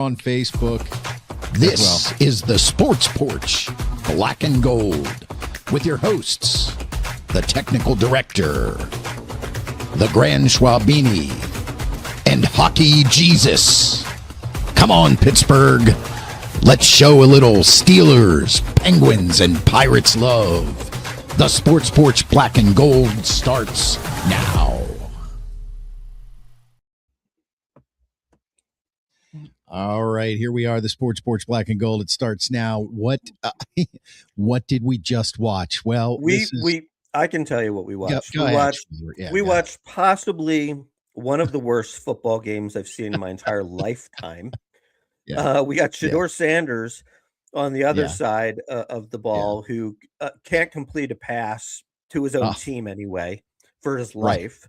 on Facebook. This is the Sports Porch, Black and Gold, with your hosts, the technical director, the Grand Schwabini, and Hockey Jesus. Come on, Pittsburgh. Let's show a little Steelers, Penguins, and Pirates love. The Sports Porch Black and Gold starts now. All right, here we are, the Sports Porch Black and Gold. It starts now. What did we just watch? Well, I can tell you what we watched. We watched possibly one of the worst football games I've seen in my entire lifetime. We got Shedeur Sanders on the other side of the ball, who can't complete a pass to his own team anyway for his life.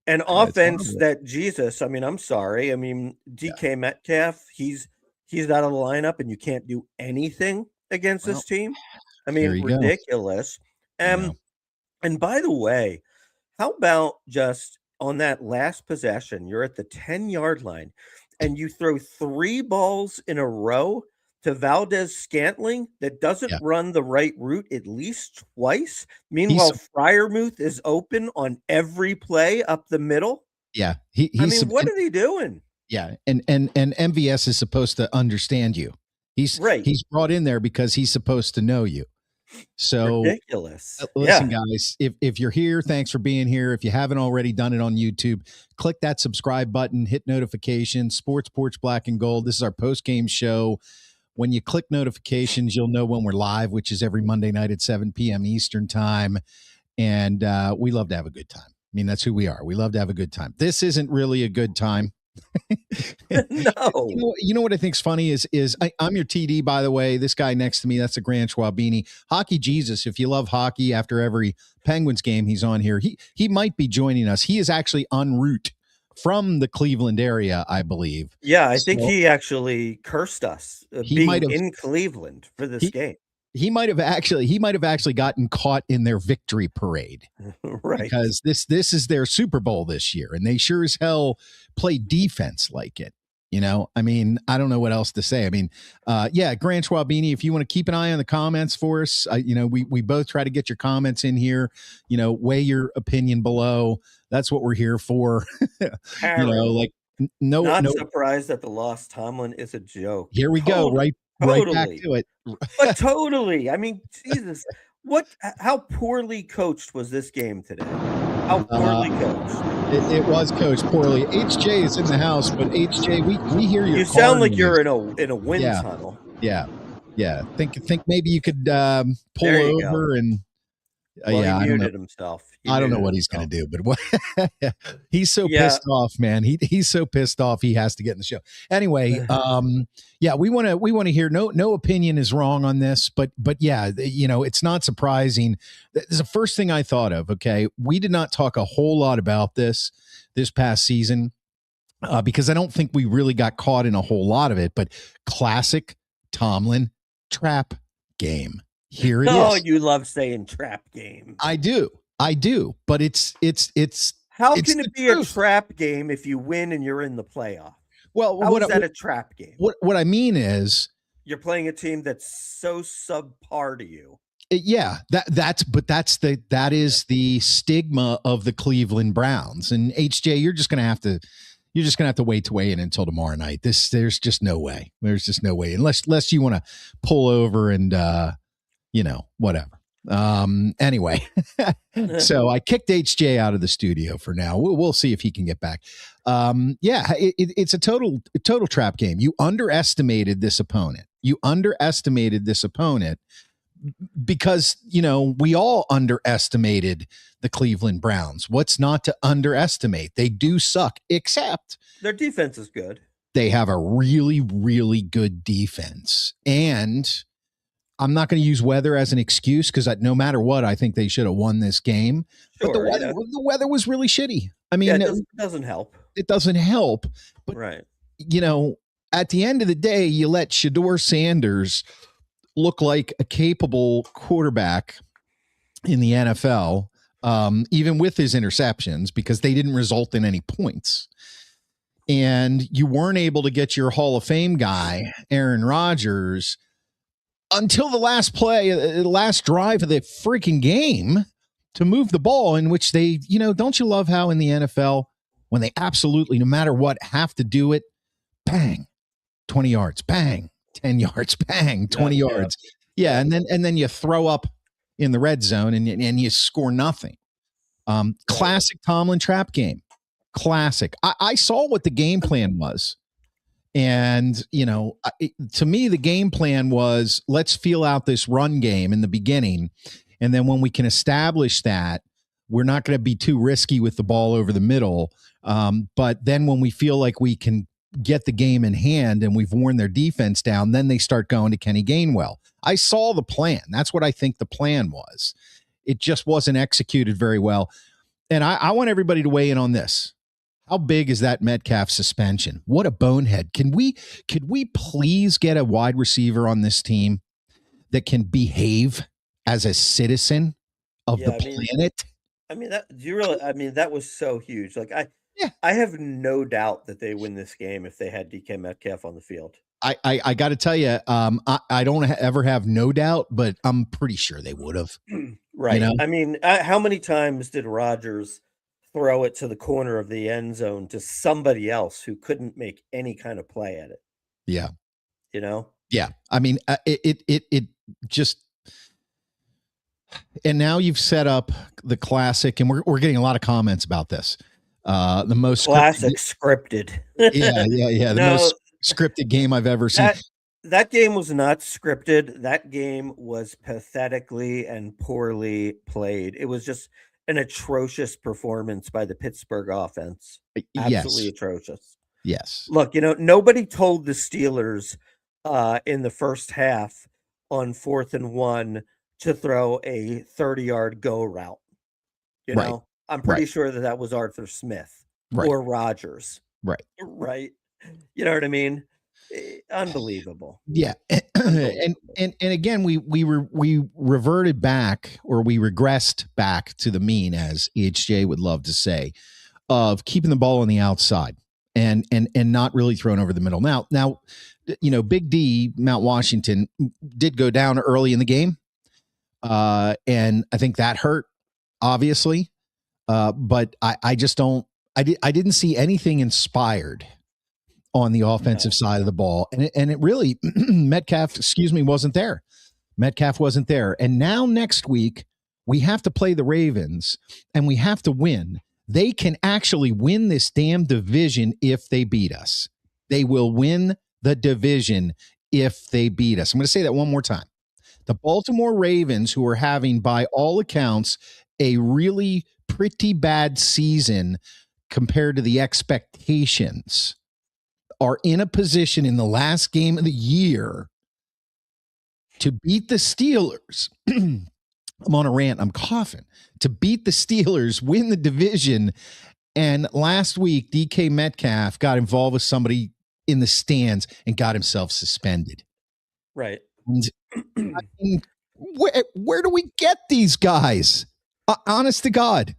An offense that Jesus, I'm sorry. DK Metcalf, he's out of the lineup and you can't do anything against this team. Ridiculous. And by the way, how about just on that last possession, you're at the 10-yard line and you throw 3 balls in a row to Valdez-Scantling that doesn't run the right route at least twice. Meanwhile, Freiermuth is open on every play up the middle. Yeah. What are they doing? Yeah. And MVS is supposed to understand you. He's brought in there because he's supposed to know you. So ridiculous. Listen, guys, if you're here, thanks for being here. If you haven't already done it on YouTube, click that subscribe button, hit notifications. Sports Porch Black and Gold. This is our post-game show. When you click notifications, you'll know when we're live, which is every Monday night at 7 p.m. Eastern time. And we love to have a good time. That's who we are. We love to have a good time. This isn't really a good time. No. You know what I think's funny is I'm your TD, by the way. This guy next to me, that's the Grand Schwabini. Hockey Jesus, if you love hockey, after every Penguins game he's on here, he might be joining us. He is actually en route from the Cleveland area, I believe. Yeah, I think he actually cursed us in Cleveland for this game. He might have actually gotten caught in their victory parade. Right. Because this is their Super Bowl this year, and they sure as hell play defense like it. I don't know what else to say. Grant Schwabini, if you want to keep an eye on the comments for us, we both try to get your comments in here, weigh your opinion below. That's what we're here for. Not surprised that the lost Tomlin is a joke. Here we go. Right back to it. But totally. Jesus, how poorly coached was this game today? How poorly coached? It was coached poorly. HJ is in the house, but HJ, we hear your. You sound like you're in a wind tunnel. Yeah. Think maybe you could pull over and. He muted himself. I don't know what he's going to do, but what he's so pissed off, man. He's so pissed off. He has to get in the show anyway. We want to hear. No opinion is wrong on this, but it's not surprising. This is the first thing I thought of. Okay, we did not talk a whole lot about this past season because I don't think we really got caught in a whole lot of it. But classic Tomlin trap game. Here it is. Oh, you love saying trap game. I do. But it's how can it be a trap game if you win and you're in the playoff? Well, how is that a trap game? What I mean is you're playing a team that's so subpar to you. That is the stigma of the Cleveland Browns. And HJ, you're just gonna have to wait to weigh in until tomorrow night. There's just no way. There's just no way unless you want to pull over and whatever. Anyway, so I kicked HJ out of the studio for now. We'll see if he can get back. It's a total trap game. You underestimated this opponent. Because, we all underestimated the Cleveland Browns. What's not to underestimate? They do suck, except their defense is good. They have a really, really good defense. And I'm not going to use weather as an excuse because no matter what, I think they should have won this game. Sure, but the weather was really shitty. It doesn't help. It doesn't help. But, right. At the end of the day, you let Shedeur Sanders look like a capable quarterback in the NFL, even with his interceptions, because they didn't result in any points. and you weren't able to get your Hall of Fame guy, Aaron Rodgers, until the last play, the last drive of the freaking game to move the ball, in which they, don't you love how in the NFL, when they absolutely, no matter what, have to do it, bang, 20 yards, bang, 10 yards, bang, 20 yards. Yeah. And then you throw up in the red zone and you score nothing. Classic Tomlin trap game. Classic. I saw what the game plan was. And, to me, the game plan was, let's feel out this run game in the beginning. And then when we can establish that, we're not going to be too risky with the ball over the middle. But then when we feel like we can get the game in hand and we've worn their defense down, then they start going to Kenny Gainwell. I saw the plan. That's what I think the plan was. It just wasn't executed very well. And I want everybody to weigh in on this. How big is that Metcalf suspension? What a bonehead. Could we please get a wide receiver on this team that can behave as a citizen of the planet? That was so huge. Like I have no doubt that they win this game if they had DK Metcalf on the field. I got to tell you, I don't ever have no doubt, but I'm pretty sure they would have. Right. How many times did Rodgers throw it to the corner of the end zone to somebody else who couldn't make any kind of play at it? Yeah. Yeah. It just, and now you've set up the classic, and we're getting a lot of comments about this. The most classic scripted. Yeah. The most scripted game I've ever seen. That game was not scripted. That game was pathetically and poorly played. It was just an atrocious performance by the Pittsburgh offense. Absolutely atrocious. Yes. Look, nobody told the Steelers in the first half on 4th and 1 to throw a 30-yard go route. I'm pretty sure that was Arthur Smith or Rodgers. Right. You know what I mean? Unbelievable. Yeah. And again, we reverted back, or we regressed back to the mean, as EHJ would love to say, of keeping the ball on the outside and not really thrown over the middle. Now, Big D, Mount Washington, did go down early in the game. And I think that hurt, obviously. But I didn't see anything inspired on the offensive side of the ball. And it really, Metcalf wasn't there. Metcalf wasn't there. And now next week, we have to play the Ravens, and we have to win. They can actually win this damn division if they beat us. They will win the division if they beat us. I'm going to say that one more time. The Baltimore Ravens, who are having, by all accounts, a really pretty bad season compared to the expectations, are in a position in the last game of the year to beat the Steelers. I'm on a rant. I'm coughing. To beat the Steelers, win the division. And last week, DK Metcalf got involved with somebody in the stands and got himself suspended. Right. And where do we get these guys? Honest to God.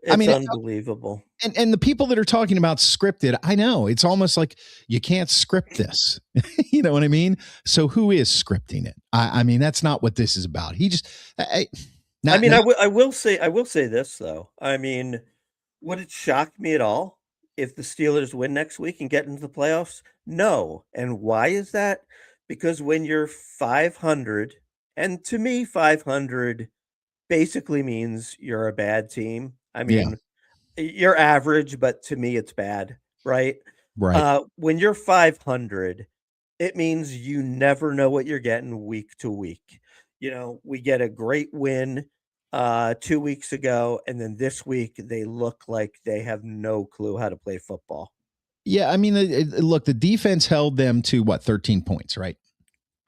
It's unbelievable. And the people that are talking about scripted, I know it's almost like you can't script this. You know what I mean? So who is scripting it? I mean, that's not what this is about. He just, I will say this though. I mean, would it shock me at all if the Steelers win next week and get into the playoffs? No. And why is that? Because when you're 500, and to me, 500 basically means you're a bad team. I mean, you're average, but to me, it's bad, right? Right. When you're 500, it means you never know what you're getting week to week. We get a great win 2 weeks ago, and then this week they look like they have no clue how to play football. Yeah, I mean, look, the defense held them to 13 points, right?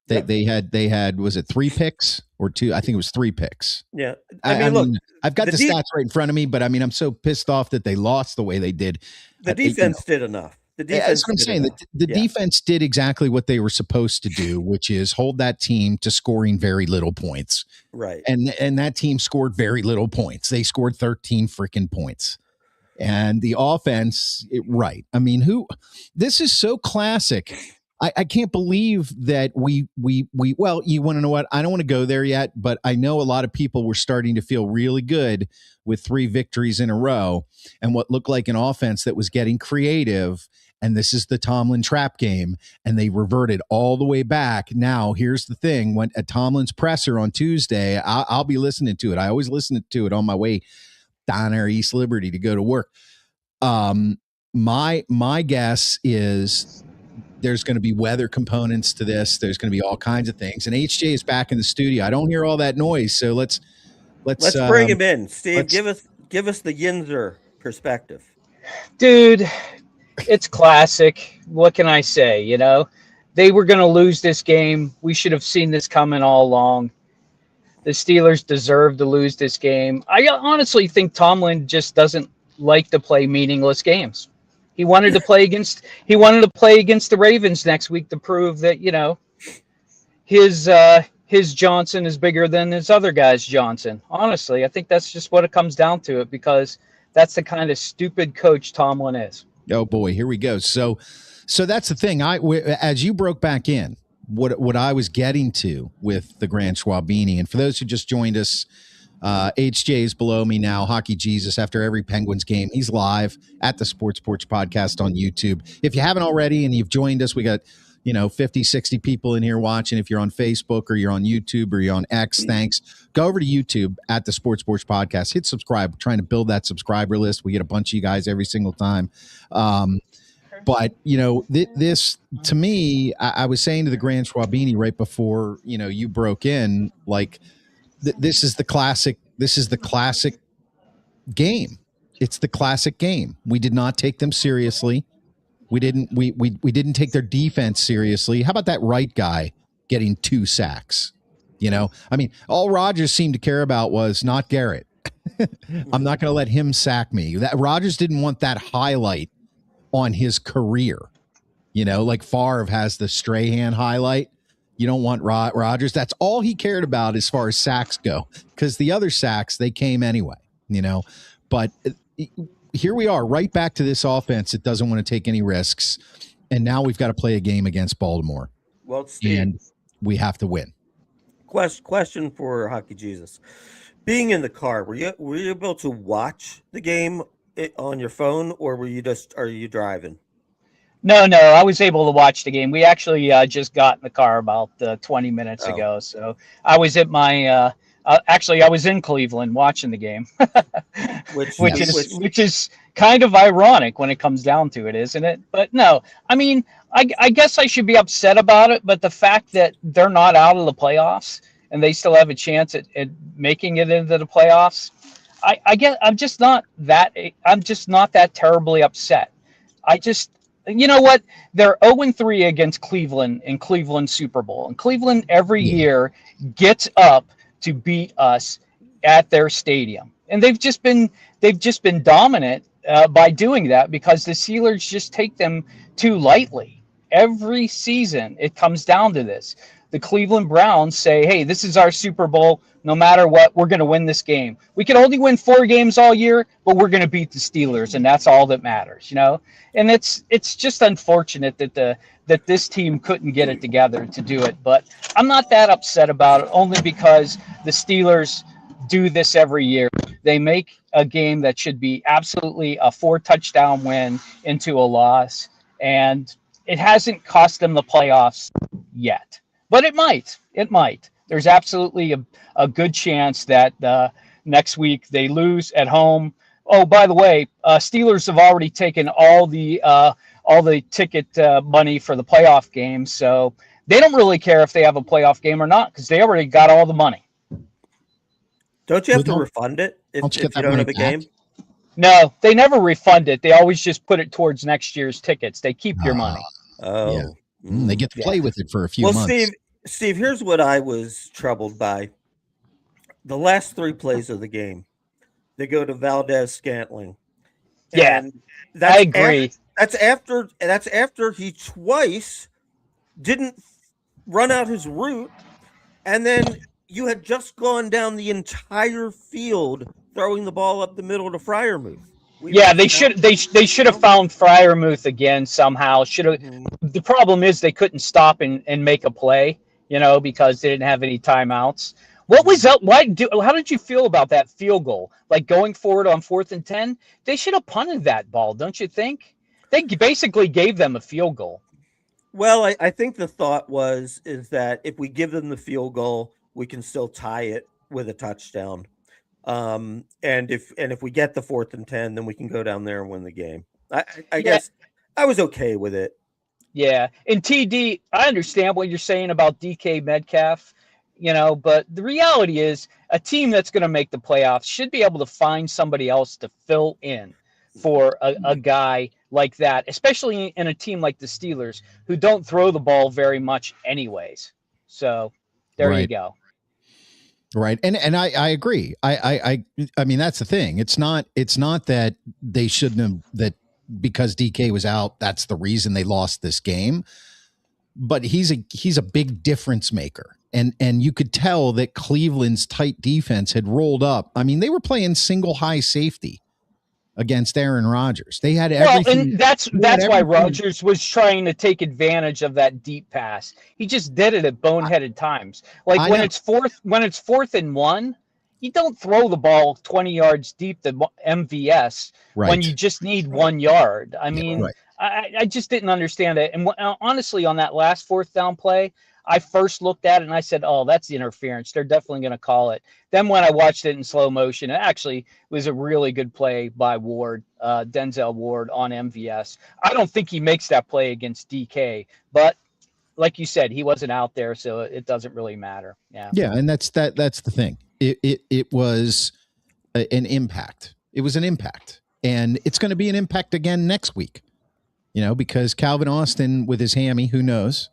They had was it 3 picks or 2? I think it was 3 picks. Yeah. I mean, I've got the stats right in front of me, but I mean, I'm so pissed off that they lost the way they did. The defense did enough. That's what I'm saying. The defense did exactly what they were supposed to do, which is hold that team to scoring very little points. Right. And that team scored very little points. They scored 13 freaking points. And the offense, right. I mean, this is so classic. I can't believe that well, you want to know what? I don't want to go there yet, but I know a lot of people were starting to feel really good with 3 victories in a row and what looked like an offense that was getting creative. And this is the Tomlin trap game, and they reverted all the way back. Now, here's the thing: when at Tomlin's presser on Tuesday, I'll be listening to it. I always listen to it on my way down there East Liberty to go to work. My guess is there's going to be weather components to this. There's going to be all kinds of things. And HJ is back in the studio. I don't hear all that noise, so let's bring him in. Steve, give us the Yinzer perspective. Dude, it's classic. What can I say? You know, they were going to lose this game. We should have seen this coming all along. The Steelers deserve to lose this game. I honestly think Tomlin just doesn't like to play meaningless games. He wanted to play against the Ravens next week to prove that, you know, his Johnson is bigger than his other guy's Johnson. Honestly, I think that's just what it comes down to, it, because that's the kind of stupid coach Tomlin is. Oh boy, here we go. So that's the thing. As you broke back in, what I was getting to with the Grand Schwabini, and for those who just joined us, HJ is below me now, Hockey Jesus, after every Penguins game. He's live at the Sports Porch podcast on YouTube. If you haven't already and you've joined us, we got 50, 60 people in here watching. If you're on Facebook or you're on YouTube or you're on X, thanks. Go over to YouTube at the Sports Porch podcast. Hit subscribe. We're trying to build that subscriber list. We get a bunch of you guys every single time. But, this, to me, I was saying to the Grand Schwabini right before, you broke in, like, this is the classic game. It's the classic game. We did not take them seriously. We didn't take their defense seriously. How about that right guy getting 2 sacks? I mean, all Rodgers seemed to care about was not Garrett. I'm not going to let him sack me. That Rodgers didn't want that highlight on his career. Like Favre has the Strahan highlight. You don't want Rodgers. That's all he cared about as far as sacks go, because the other sacks, they came anyway, But here we are, right back to this offense that doesn't want to take any risks. And now we've got to play a game against Baltimore. Well, Steve, and we have to win. Question for Hockey Jesus. Being in the car, were you able to watch the game on your phone, or are you driving? No, I was able to watch the game. We actually just got in the car about 20 minutes ago. So I was at my I was in Cleveland watching the game, which is kind of ironic when it comes down to it, isn't it? But no, I mean, I guess I should be upset about it, but the fact that they're not out of the playoffs and they still have a chance at making it into the playoffs, I guess I'm just not that terribly upset. You know what? They're 0-3 against Cleveland in Cleveland Super Bowl. And Cleveland every year gets up to beat us at their stadium. And they've just been dominant by doing that, because the Steelers just take them too lightly. Every season it comes down to this. The Cleveland Browns say, hey, this is our Super Bowl. No matter what, we're going to win this game. We can only win 4 games all year, but we're going to beat the Steelers, and that's all that matters, And it's just unfortunate that this team couldn't get it together to do it. But I'm not that upset about it, only because the Steelers do this every year. They make a game that should be absolutely a 4-touchdown win into a loss, and it hasn't cost them the playoffs yet. But it might. There's absolutely a good chance that next week they lose at home. Oh, by the way, Steelers have already taken all the ticket money for the playoff game, so they don't really care if they have a playoff game or not, because they already got all the money. Don't you have to refund it if you don't have a game? No, they never refund it. They always just put it towards next year's tickets. They keep your money. Oh. Yeah. They get to play with it for a few months. Well, Steve, here's what I was troubled by. The last 3 plays of the game, they go to Valdez-Scantling. Yeah, I agree. That's after he twice didn't run out his route, and then you had just gone down the entire field throwing the ball up the middle to Freiermuth. Yeah, they should have found Fryermuth again somehow. Should have. The problem is they couldn't stop and make a play, because they didn't have any timeouts. What was up? How did you feel about that field goal? Like going forward on 4th and 10, they should have punted that ball, don't you think? They basically gave them a field goal. Well, I think the thought is that if we give them the field goal, we can still tie it with a touchdown. And if we get the 4th and 10, then we can go down there and win the game. I guess I was okay with it. Yeah. And TD, I understand what you're saying about DK Metcalf, but the reality is a team that's going to make the playoffs should be able to find somebody else to fill in for a guy like that, especially in a team like the Steelers who don't throw the ball very much anyways. So there you go. Right. And I agree. I mean, that's the thing. It's not that they shouldn't have, that because DK was out, that's the reason they lost this game. But he's a big difference maker. And you could tell that Cleveland's tight defense had rolled up. I mean, they were playing single high safety against Aaron Rodgers. They had everything. Well, and that's why Rodgers was trying to take advantage of that deep pass. He just did it at boneheaded times. Like when it's 4th and 1, you don't throw the ball 20 yards deep to MVS when you just need 1 yard. I mean, I just didn't understand it. And honestly, on that last 4th down play, I first looked at it and I said, oh, that's interference. They're definitely going to call it. Then when I watched it in slow motion, it actually was a really good play by Ward, Denzel Ward on MVS. I don't think he makes that play against DK, but like you said, he wasn't out there, so it doesn't really matter. Yeah. Yeah. And that's the thing. It was an impact. It was an impact, and it's going to be an impact again next week, because Calvin Austin with his hammy, who knows?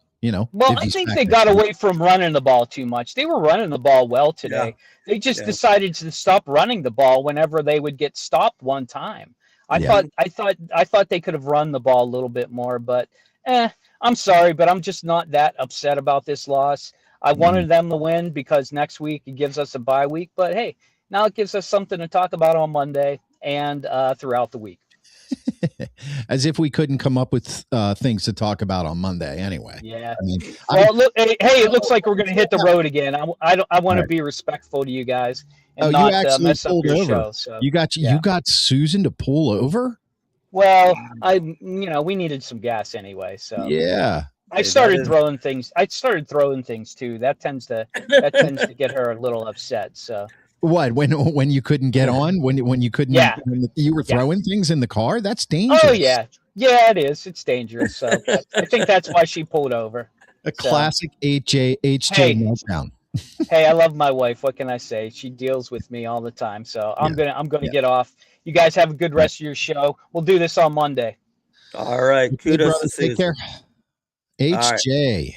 Well, I think they got away from running the ball too much. They were running the ball well today. Yeah. They just decided to stop running the ball whenever they would get stopped one time. I thought they could have run the ball a little bit more, but I'm sorry, but I'm just not that upset about this loss. I wanted them to win because next week it gives us a bye week, but hey, now it gives us something to talk about on Monday and throughout the week. As if we couldn't come up with things to talk about on Monday anyway. Yeah. I mean, look, hey, it looks like we're going to hit the road again. I want to be respectful to you guys and not mess up your show. So you got Susan to pull over? Well, we needed some gas anyway. So yeah. I started throwing things too. That tends to get her a little upset. So. What, when you couldn't get on, when you couldn't, when you were throwing things in the car? That's dangerous. Oh yeah, it is. It's dangerous. So I think that's why she pulled over. Classic HJ meltdown. Hey, I love my wife. What can I say? She deals with me all the time. So I'm gonna get off. You guys have a good rest of your show. We'll do this on Monday. All right. Kudos to Susan. Take care. HJ.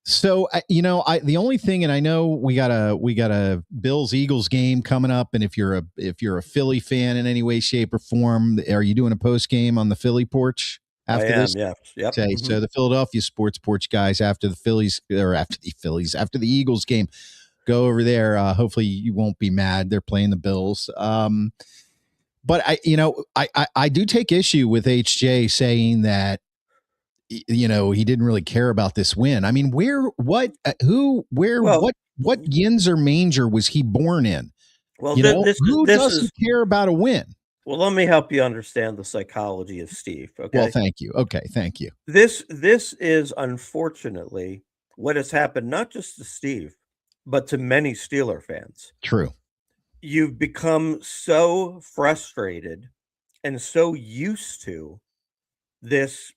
So the only thing, and I know we got a Bills Eagles game coming up, and if you're a Philly fan in any way, shape, or form, are you doing a post game on the Philly porch after this? Yeah. Yep. Okay, so the Philadelphia Sports Porch guys, after the Eagles game, go over there. Hopefully you won't be mad. They're playing the Bills. But I do take issue with HJ saying that he didn't really care about this win. I mean, what yins or manger was he born in? Well, who doesn't care about a win? Well, let me help you understand the psychology of Steve. Okay. Well, thank you. Okay, thank you. This is unfortunately what has happened, not just to Steve, but to many Steeler fans. True. You've become so frustrated and so used to this,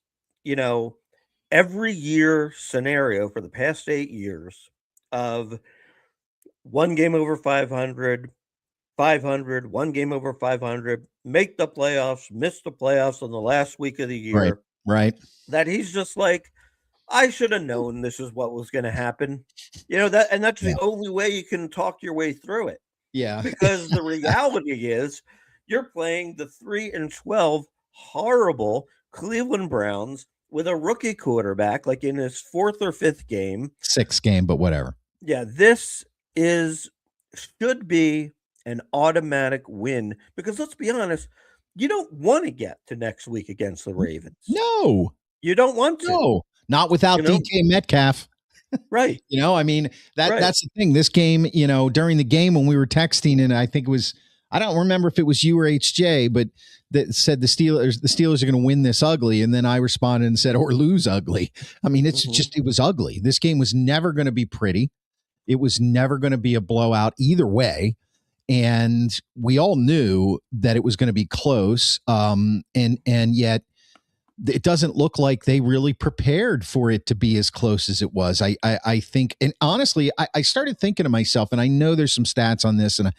every year scenario for the past 8 years of one game over 500, 1 game over 500, make the playoffs, miss the playoffs on the last week of the year. Right. That he's just like, I should have known this is what was going to happen. That's the only way you can talk your way through it. Yeah. Because the reality is you're playing the 3-12 horrible Cleveland Browns with a rookie quarterback, like in his 4th or 5th game. 6th game, but whatever. Yeah, this should be an automatic win because let's be honest, you don't want to get to next week against the Ravens. No. You don't want to. No. Not without DK Metcalf. Right. I mean, that's the thing. This game, during the game when we were texting, and I think it was, I don't remember if it was you or HJ, but that said the Steelers are going to win this ugly. And then I responded and said, or lose ugly. I mean, it's just, it was ugly. This game was never going to be pretty. It was never going to be a blowout either way. And we all knew that it was going to be close. And yet it doesn't look like they really prepared for it to be as close as it was. I think, and honestly, I started thinking to myself, and I know there's some stats on this, and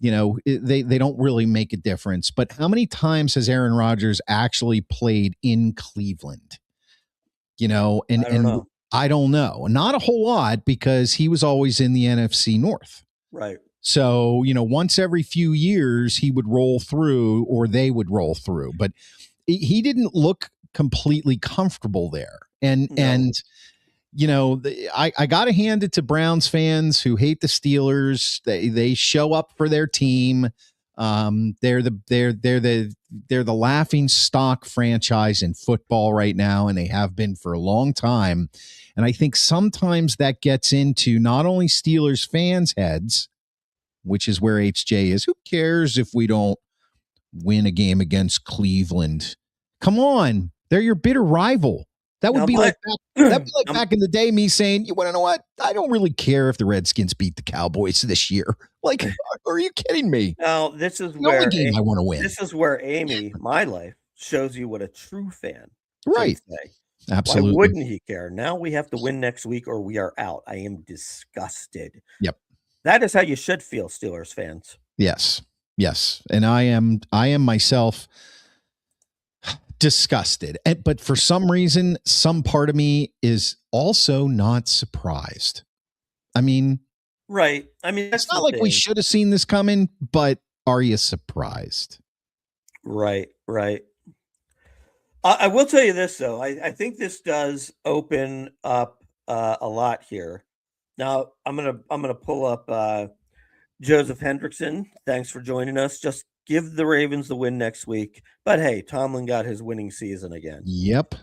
they don't really make a difference, but how many times has Aaron Rodgers actually played in Cleveland? I don't know. Not a whole lot, because he was always in the NFC North. Right. So, once every few years he would roll through, or they would roll through, but he didn't look completely comfortable there. And I got to hand it to Browns fans who hate the Steelers. They show up for their team. They're the laughing stock franchise in football right now, and they have been for a long time. And I think sometimes that gets into not only Steelers fans' heads, which is where HJ is. Who cares if we don't win a game against Cleveland? Come on, they're your bitter rival. That would be like back in the day, me saying, "You want to know what? I don't really care if the Redskins beat the Cowboys this year." Like, are you kidding me? Now, this is where only game I want to win. This is where Amy, my life, shows you what a true fan right. Say. Absolutely. Why wouldn't he care? Now we have to win next week, or we are out. I am disgusted. Yep. That is how you should feel, Steelers fans. Yes. And I am myself disgusted. But for some reason, some part of me is also not surprised. I mean, right. I mean, it's not like we should have seen this coming, but are you surprised? Right. I will tell you this, though. I think this does open up a lot here. Now, I'm gonna pull up Joseph Hendrickson. Thanks for joining us. Just give the Ravens the win next week. But hey, Tomlin got his winning season again. Yep.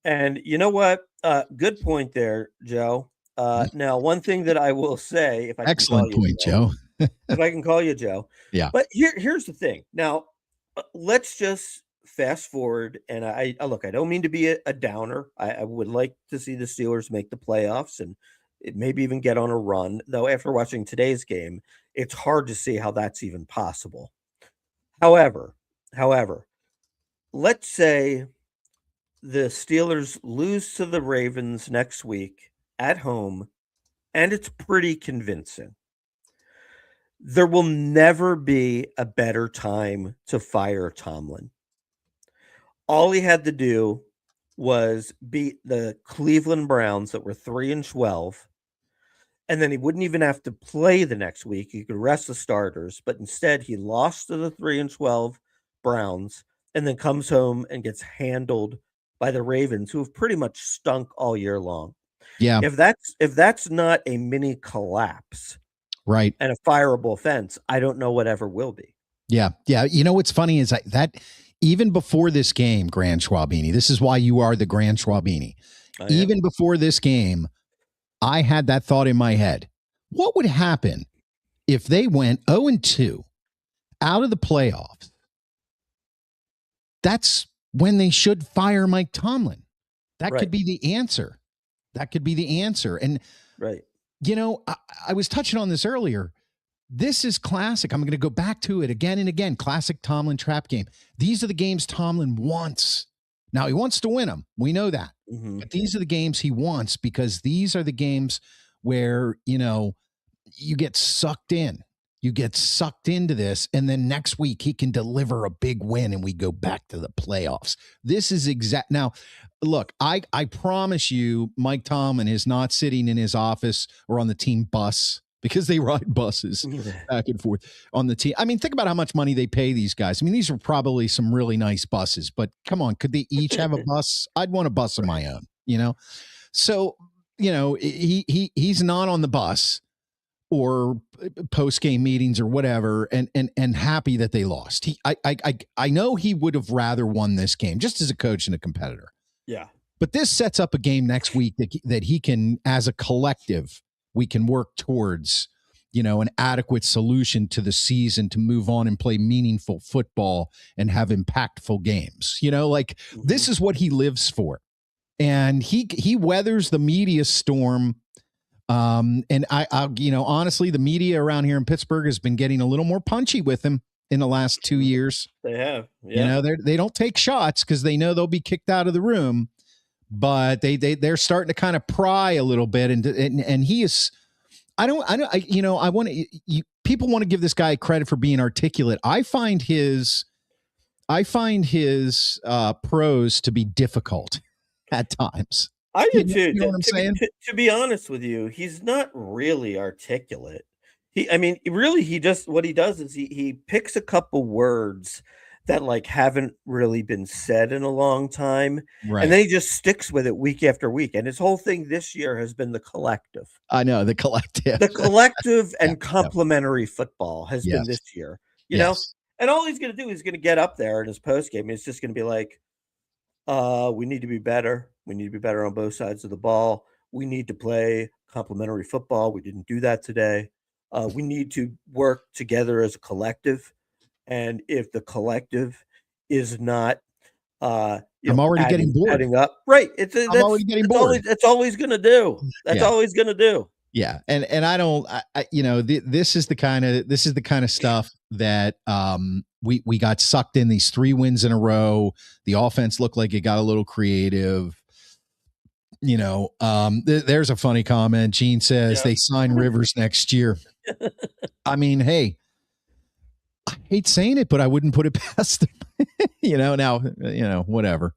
And you know what? Good point there, Joe. Now, one thing that I will say, if I excellent can call point, Joe. if I can call you Joe, yeah. But here's the thing. Now, let's just fast forward. And I look. I don't mean to be a downer. I would like to see the Steelers make the playoffs and maybe even get on a run. Though after watching today's game, it's hard to see how that's even possible. However, let's say the Steelers lose to the Ravens next week at home, and it's pretty convincing. There will never be a better time to fire Tomlin. All he had to do was beat the Cleveland Browns that were 3-12, and then he wouldn't even have to play the next week. He could rest the starters, but instead he lost to the 3-12 Browns and then comes home and gets handled by the Ravens, who have pretty much stunk all year long. Yeah. If that's not a mini collapse, right, and a fireable offense, I don't know what ever will be. Yeah. You know what's funny is that even before this game, Grand Schwabini, this is why you are the Grand Schwabini. Even before this game, I had that thought in my head. What would happen if they went 0-2 out of the playoffs? That's when they should fire Mike Tomlin. That could be the answer. And, right. I was touching on this earlier. This is classic. I'm going to go back to it again and again. Classic Tomlin trap game. These are the games Tomlin wants. Now, he wants to win them. We know that. Mm-hmm. But these are the games he wants, because these are the games where, you get sucked in. You get sucked into this, and then next week he can deliver a big win and we go back to the playoffs. This is exact. Now, look, I promise you, Mike Tomlin is not sitting in his office or on the team bus, because they ride buses back and forth on the team. I mean, think about how much money they pay these guys. I mean, these are probably some really nice buses, but come on, could they each have a bus? I'd want a bus of my own, So, he's not on the bus, post-game meetings or whatever, and happy that they lost. I know he would have rather won this game, just as a coach and a competitor. Yeah. But this sets up a game next week that he can, as a collective, we can work towards, an adequate solution to the season to move on and play meaningful football and have impactful games. This is what he lives for. And he weathers the media storm. And I honestly, the media around here in Pittsburgh has been getting a little more punchy with him in the last 2 years. They have, yeah. They don't take shots because they know they'll be kicked out of the room, but they're starting to kind of pry a little bit. And he is, people want to give this guy credit for being articulate. I find his prose to be difficult at times. I do too. You know what I'm saying? To be honest with you, he's not really articulate. He just, what he does is he picks a couple words that haven't really been said in a long time. Right. And then he just sticks with it week after week. And his whole thing this year has been the collective. I know, the collective. The collective and complementary football has been this year. You know? And all he's going to do is going to get up there in his post game. It's just going to be like, we need to be better. We need to be better on both sides of the ball. We need to play complementary football. We didn't do that today. We need to work together as a collective. And if the collective is not, I'm already getting bored. Adding up, right? I'm already getting bored. That's all he's going to do. That's all he's going to do. Yeah, and I don't, this is the kind of stuff that we got sucked in. These 3 wins in a row. The offense looked like it got a little creative. There's a funny comment. Gene says they sign Rivers next year. I mean, hey, I hate saying it, but I wouldn't put it past them. Now, whatever.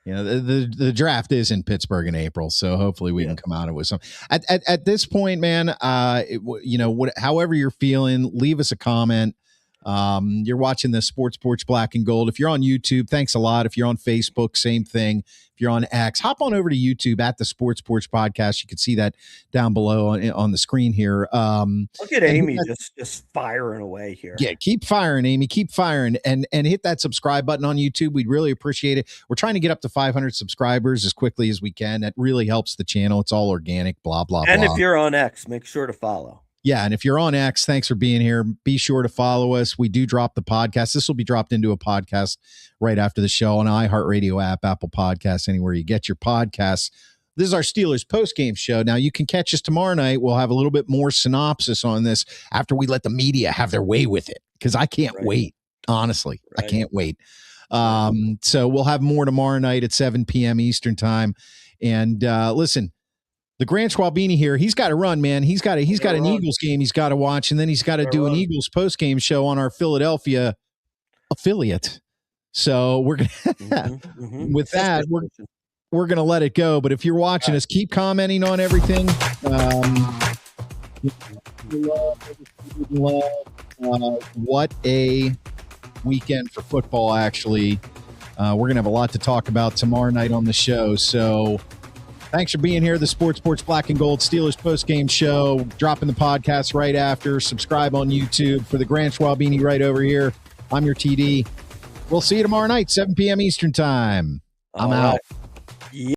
The draft is in Pittsburgh in April, so hopefully we can come out of it with some. At this point, man, however you're feeling, leave us a comment. You're watching the Sports Porch Black and Gold. If you're on YouTube, thanks a lot. If you're on Facebook, same thing. If you're on X, hop on over to YouTube at the Sports Porch Podcast. You can see that down below on the screen here. Look at Amy just firing away here. Yeah, keep firing, Amy. Keep firing, and hit that subscribe button on YouTube. We'd really appreciate it. We're trying to get up to 500 subscribers as quickly as we can. That really helps the channel. It's all organic, blah, blah, and blah. And if you're on X, make sure to follow. Yeah, and if you're on X, thanks for being here. Be sure to follow us. We do drop the podcast. This will be dropped into a podcast right after the show on iHeartRadio app, Apple Podcasts, anywhere you get your podcasts. This is our Steelers postgame show. Now, you can catch us tomorrow night. We'll have a little bit more synopsis on this after we let the media have their way with it, because I can't wait. Honestly, I can't wait. So we'll have more tomorrow night at 7 p.m. Eastern time. And listen, the Grant Schwabini here, he's got to run, man. He's got an Eagles game he's got to watch, and then he's got to do an Eagles post-game show on our Philadelphia affiliate. So we're gonna with that, we're gonna let it go. But if you're watching us, keep commenting on everything. What a weekend for football, actually. We're gonna have a lot to talk about tomorrow night on the show. So thanks for being here. The Sports Porch Black and Gold Steelers postgame show. Dropping the podcast right after. Subscribe on YouTube. For the Grant Schwabini right over here, I'm your TD. We'll see you tomorrow night, 7 p.m. Eastern time. I'm out.